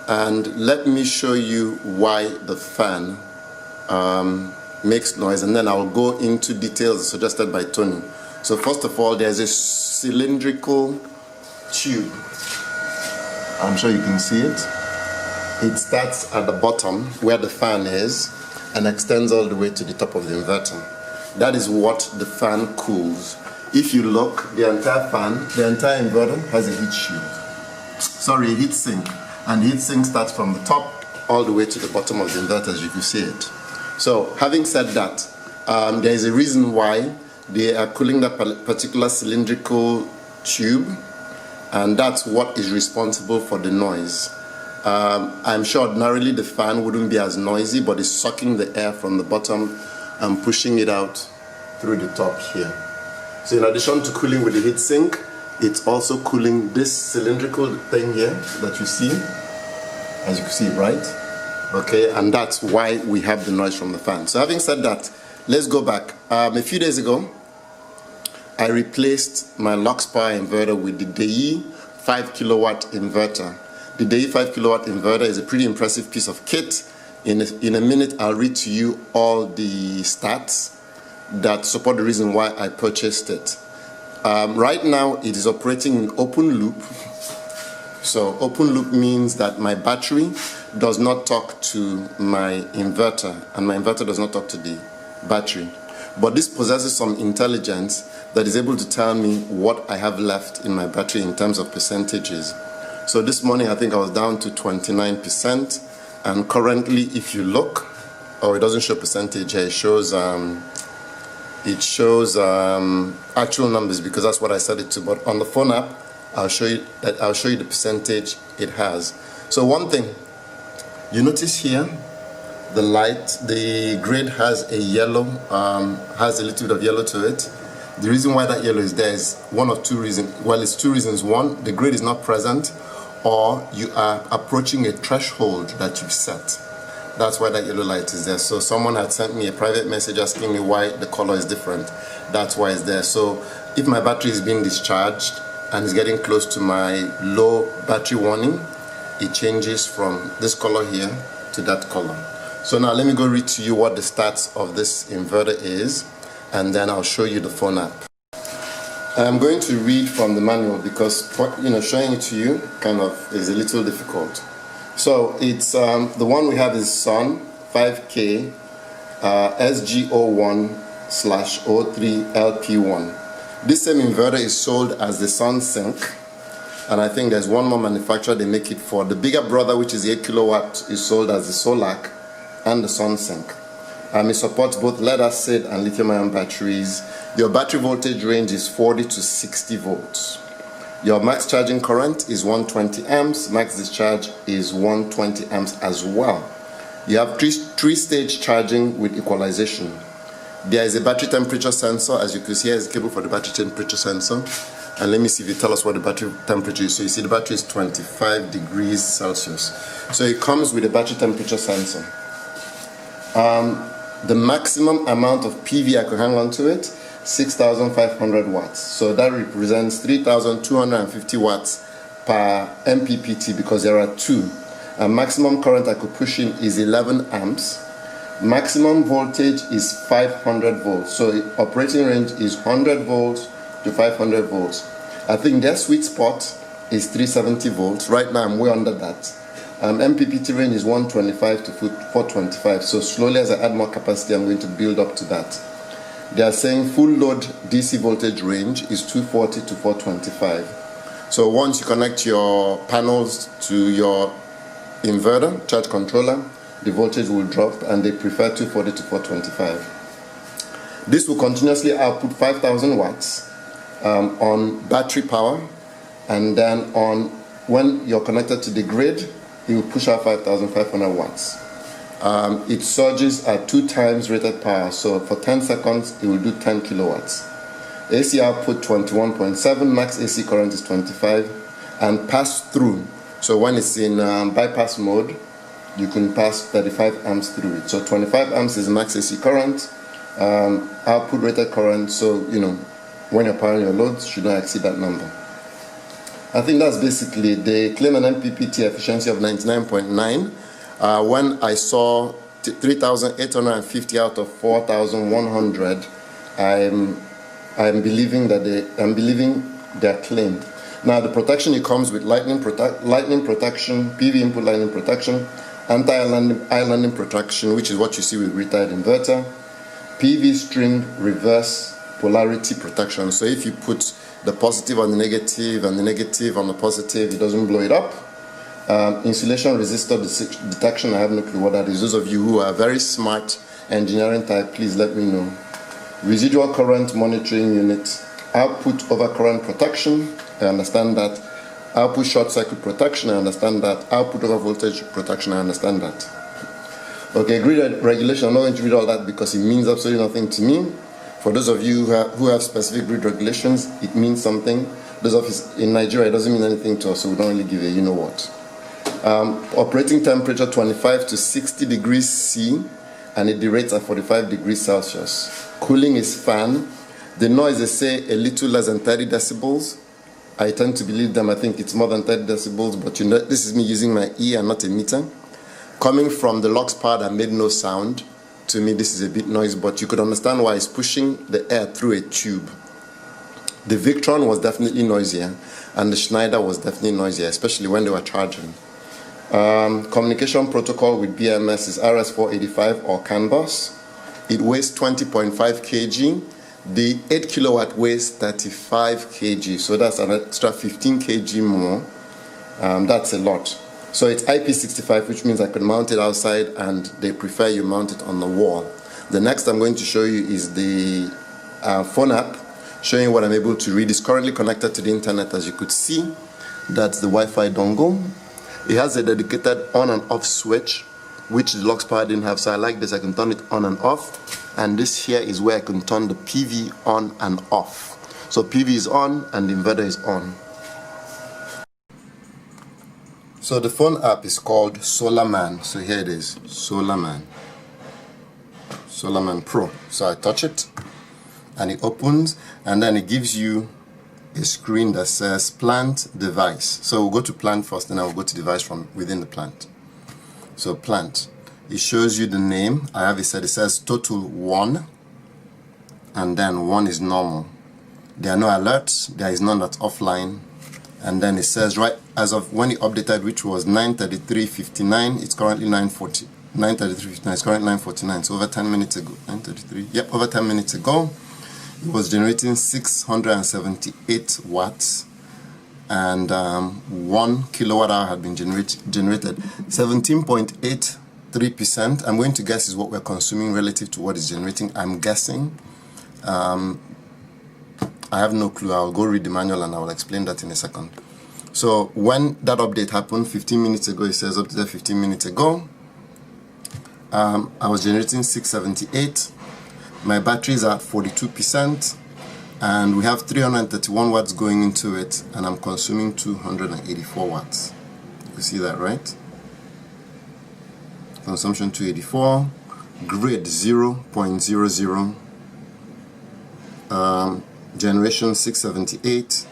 and let me show you why the fan makes noise, and then I'll go into details suggested by Tony. So first of all, there's a cylindrical tube. I'm sure you can see it. It starts at the bottom where the fan is and extends all the way to the top of the inverter. That is what the fan cools. If you look, the entire fan, the entire inverter has a heat shield. Sorry, a heat sink. And the heat sink starts from the top all the way to the bottom of the inverter, as you can see it. So, having said that, there is a reason why they are cooling that particular cylindrical tube, and that's what is responsible for the noise. I'm sure ordinarily the fan wouldn't be as noisy, but it's sucking the air from the bottom and pushing it out through the top here. So in addition to cooling with the heat sink, it's also cooling this cylindrical thing here that you see, as you can see, right? Okay, and that's why we have the noise from the fan. So having said that, let's go back. A few days ago, I replaced my Lux Power inverter with the Deye 5 kilowatt inverter. The Deye 5 kilowatt inverter is a pretty impressive piece of kit. In a minute, I'll read to you all the stats that support the reason why I purchased it. Right now, it is operating in open loop. So open loop means that my battery does not talk to my inverter, and my inverter does not talk to the battery. But this possesses some intelligence that is able to tell me what I have left in my battery in terms of percentages. So this morning, I think I was down to 29%, and currently, if you look, it doesn't show percentage here, it shows actual numbers because that's what I set it to. But on the phone app, I'll show you the percentage it has. So one thing, you notice here, the light, the grid has a yellow, has a little bit of yellow to it. The reason why that yellow is there is one of two reasons. Well, it's two reasons. One, the grid is not present, or you are approaching a threshold that you've set. That's why that yellow light is there. So someone had sent me a private message asking me why the color is different. That's why it's there. So if my battery is being discharged and is getting close to my low battery warning, it changes from this color here to that color. So now let me go read to you what the stats of this inverter is, and then I'll show you the phone app. I'm going to read from the manual because showing it to you kind of is a little difficult. So it's the one we have is Sun 5K SG01/03LP1. This same inverter is sold as the Sun Sync, and I think there's one more manufacturer they make it for. The bigger brother, which is 8 kilowatt, is sold as the Solac and the Sun Sync. It supports both lead acid and lithium-ion batteries. Your battery voltage range is 40 to 60 volts. Your max charging current is 120 amps, max discharge is 120 amps as well. You have three-stage charging with equalization. There is a battery temperature sensor, as you can see here is a cable for the battery temperature sensor. And let me see if you tell us what the battery temperature is. So you see the battery is 25 degrees Celsius. So it comes with a battery temperature sensor. The maximum amount of PV I could hang on to it, 6,500 watts. So that represents 3,250 watts per MPPT because there are two. Maximum current I could push in is 11 amps. Maximum voltage is 500 volts. So operating range is 100 volts to 500 volts. I think their sweet spot is 370 volts. Right now I'm way under that. MPPT range is 125 to 425. So slowly as I add more capacity, I'm going to build up to that. They are saying full load DC voltage range is 240 to 425. So once you connect your panels to your inverter, charge controller, the voltage will drop, and they prefer 240 to 425. This will continuously output 5,000 watts on battery power, and then when you're connected to the grid, it will push out 5,500 watts. It surges at 2 times rated power, so for 10 seconds it will do 10 kilowatts. AC output 21.7, max AC current is 25, and pass through. So when it's in bypass mode, you can pass 35 amps through it. So 25 amps is max AC current, output rated current, so when you're powering your loads, should not exceed that number. I think that's basically, they claim an MPPT efficiency of 99.9. When I saw 3,850 out of 4,100, I'm believing their claim. Now the protection, it comes with lightning protection, PV input lightning protection, anti-islanding protection, which is what you see with retired inverter, PV string reverse polarity protection. So if you put the positive on the negative and the negative on the positive, it doesn't blow it up. Insulation resistor detection, I have no clue what that is. Those of you who are very smart engineering type, please let me know. Residual current monitoring unit, output overcurrent protection, I understand that. Output short circuit protection, I understand that. Output over voltage protection, I understand that. Okay, grid regulation, I'm not going to read all that because it means absolutely nothing to me. For those of you who have specific grid regulations, it means something. Those of us in Nigeria, it doesn't mean anything to us, so we don't really give a you know what. Operating temperature 25 to 60 degrees C, and it derates at 45 degrees Celsius. Cooling is fan. The noise, they say a little less than 30 decibels. I tend to believe them. I think it's more than 30 decibels, but you know, this is me using my ear and not a meter. Coming from the LUX power that made no sound, to me this is a bit noisy, but you could understand why it's pushing the air through a tube. The Victron was definitely noisier, and the Schneider was definitely noisier, especially when they were charging. Communication protocol with BMS is RS485 or CAN bus. It weighs 20.5 kg. The 8 kilowatt weighs 35 kg, so that's an extra 15 kg more. That's a lot. So it's IP65, which means I could mount it outside, and they prefer you mount it on the wall. The next I'm going to show you is the phone app, showing what I'm able to read. It's currently connected to the internet, as you could see. That's the Wi-Fi dongle. It has a dedicated on and off switch, which the LUX power didn't have, so I like this. I can turn it on and off, and this here is where I can turn the PV on and off. So PV is on and the inverter is on. So the phone app is called SolarMan. So here it is, SolarMan Pro. So I touch it and it opens, and then it gives you a screen that says plant device. So we'll go to plant first, and then I'll go to device from within the plant. So plant, it shows you the name. I have it set, it says total 1, and then 1 is normal. There are no alerts, there is none that's offline, and then it says right as of when it updated, which was 9:33:59, it's currently 9:40. 9:33:59, it's currently 9:49, so over 10 minutes ago. 9:33, yep, over 10 minutes ago, it was generating 678 watts, and 1 kilowatt hour had been generated. 17.83%, I'm going to guess, is what we're consuming relative to what is generating. I'm guessing. I have no clue. I'll go read the manual and I will explain that in a second. So when that update happened 15 minutes ago, it says updated 15 minutes ago, I was generating 678. My battery is at 42%, and we have 331 watts going into it, and I'm consuming 284 watts. You see that, right? Consumption 284, grid 0.00, generation 678,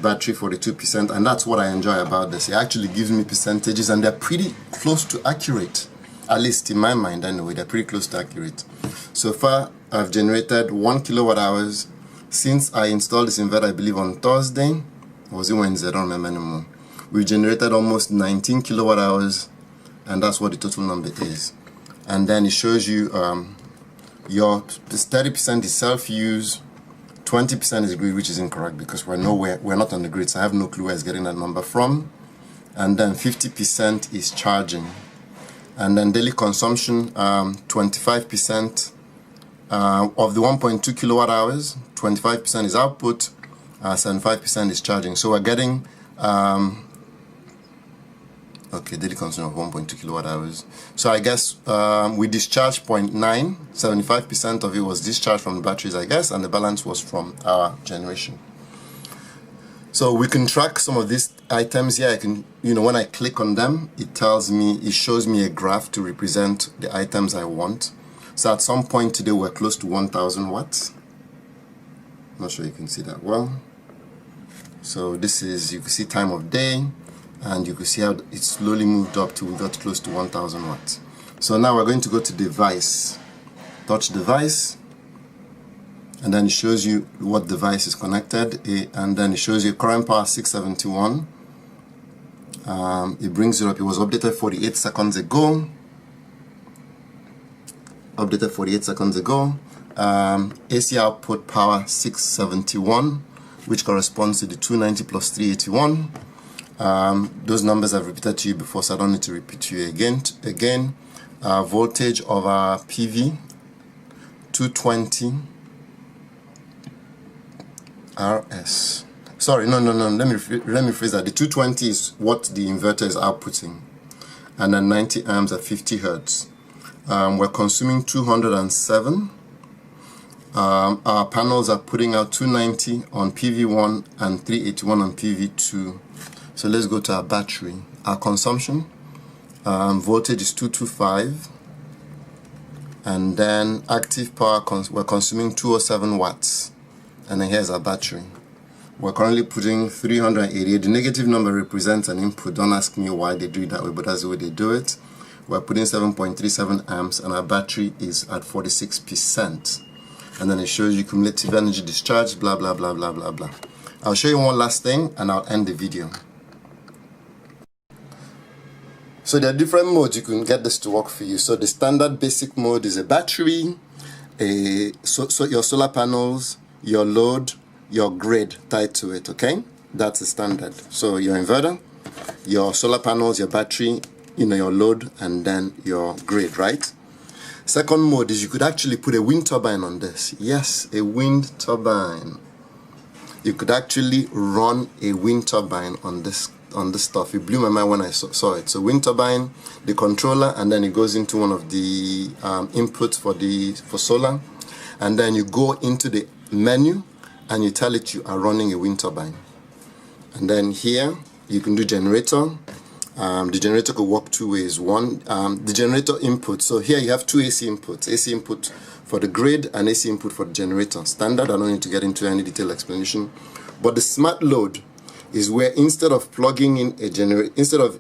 battery 42%, and that's what I enjoy about this. It actually gives me percentages, and they're pretty close to accurate, at least in my mind anyway. They're pretty close to accurate. So far I've generated 1 kilowatt hours since I installed this inverter, I believe on Thursday, or was it Wednesday? I don't remember anymore. We've generated almost 19 kilowatt hours, and that's what the total number is. And then it shows you your 30% is self-use, 20% is grid, which is incorrect because we're not on the grid, so I have no clue where it's getting that number from. And then 50% is charging. And then daily consumption, 25% of the 1.2 kilowatt hours, 25% is output, 75% is charging. So we're getting okay, daily consumption of 1.2 kilowatt hours. So I guess we discharged 0.9, 75% of it was discharged from the batteries, I guess, and the balance was from our generation. So we can track some of these items here. I can, when I click on them, it shows me a graph to represent the items I want. So at some point today, we're close to 1,000 watts. Not sure you can see that well. So this is, you can see time of day, and you can see how it slowly moved up till we got close to 1000 watts. So now we're going to go to device, touch device, and then it shows you what device is connected, and then it shows you current power 671. It brings it up. It was updated 48 seconds ago. AC output power 671, which corresponds to the 290 plus 381. Those numbers I've repeated to you before, so I don't need to repeat to you again. Voltage of our PV 220 RS. Sorry, no. Let me rephrase that. The 220 is what the inverter is outputting, and then 90 amps at 50 hertz. We're consuming 207. Our panels are putting out 290 on PV1 and 381 on PV2. So let's go to our battery. Our consumption voltage is 225, and then active power we're consuming 207 watts, and then here's our battery. We're currently putting 388. The negative number represents an input. Don't ask me why they do it that way, but that's the way they do it. We're putting 7.37 amps, and our battery is at 46%. And then it shows you cumulative energy discharge, blah, blah, blah, blah, blah, blah. I'll show you one last thing, and I'll end the video. So there are different modes you can get this to work for you. So the standard basic mode is a battery, so your solar panels, your load, your grid tied to it, okay? That's the standard. So your inverter, your solar panels, your battery, your load, and then your grid, right? Second mode is you could actually put a wind turbine on this. Yes, a wind turbine. You could actually run a wind turbine on this stuff. It blew my mind when I saw it. So wind turbine, the controller, and then it goes into one of the inputs for solar, and then you go into the menu and you tell it you are running a wind turbine. And then here you can do generator. The generator could work two ways. One, the generator input. So here you have two AC inputs. AC input for the grid and AC input for the generator. Standard. I don't need to get into any detailed explanation. But the smart load is where instead of plugging in a generator, instead of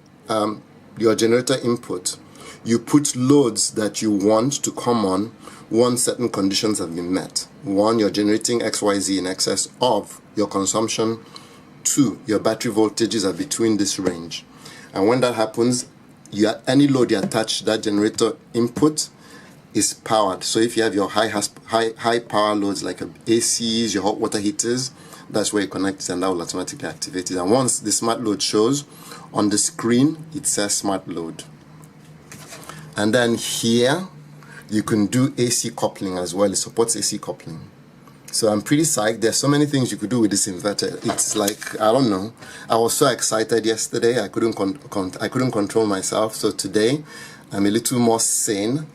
your generator input, you put loads that you want to come on once certain conditions have been met. One, you're generating XYZ in excess of your consumption. Two, your battery voltages are between this range. And when that happens, any load you attach that generator input is powered. So if you have your high power loads like ACs, your hot water heaters, that's where you connect it, and that will automatically activate it. And once the smart load shows on the screen, it says smart load. And then here you can do AC coupling as well. It supports AC coupling. So I'm pretty psyched. There's so many things you could do with this inverter. It's like, I don't know. I was so excited yesterday. I couldn't control myself. So today I'm a little more sane,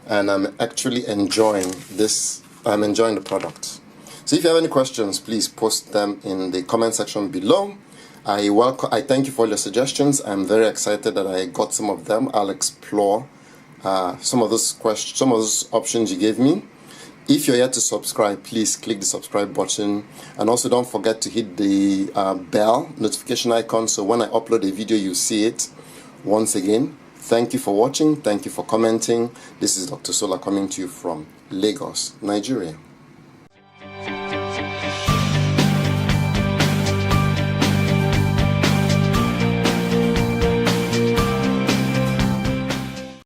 and I'm actually enjoying this. I'm enjoying the product. So if you have any questions, please post them in the comment section below. I thank you for your suggestions. I'm very excited that I got some of them. I'll explore some of those options you gave me. If you're yet to subscribe, please click the subscribe button, and also don't forget to hit the bell notification icon, so when I upload a video you see it. Once again, thank you for watching, thank you for commenting. This is Dr. Solar coming to you from Lagos, Nigeria.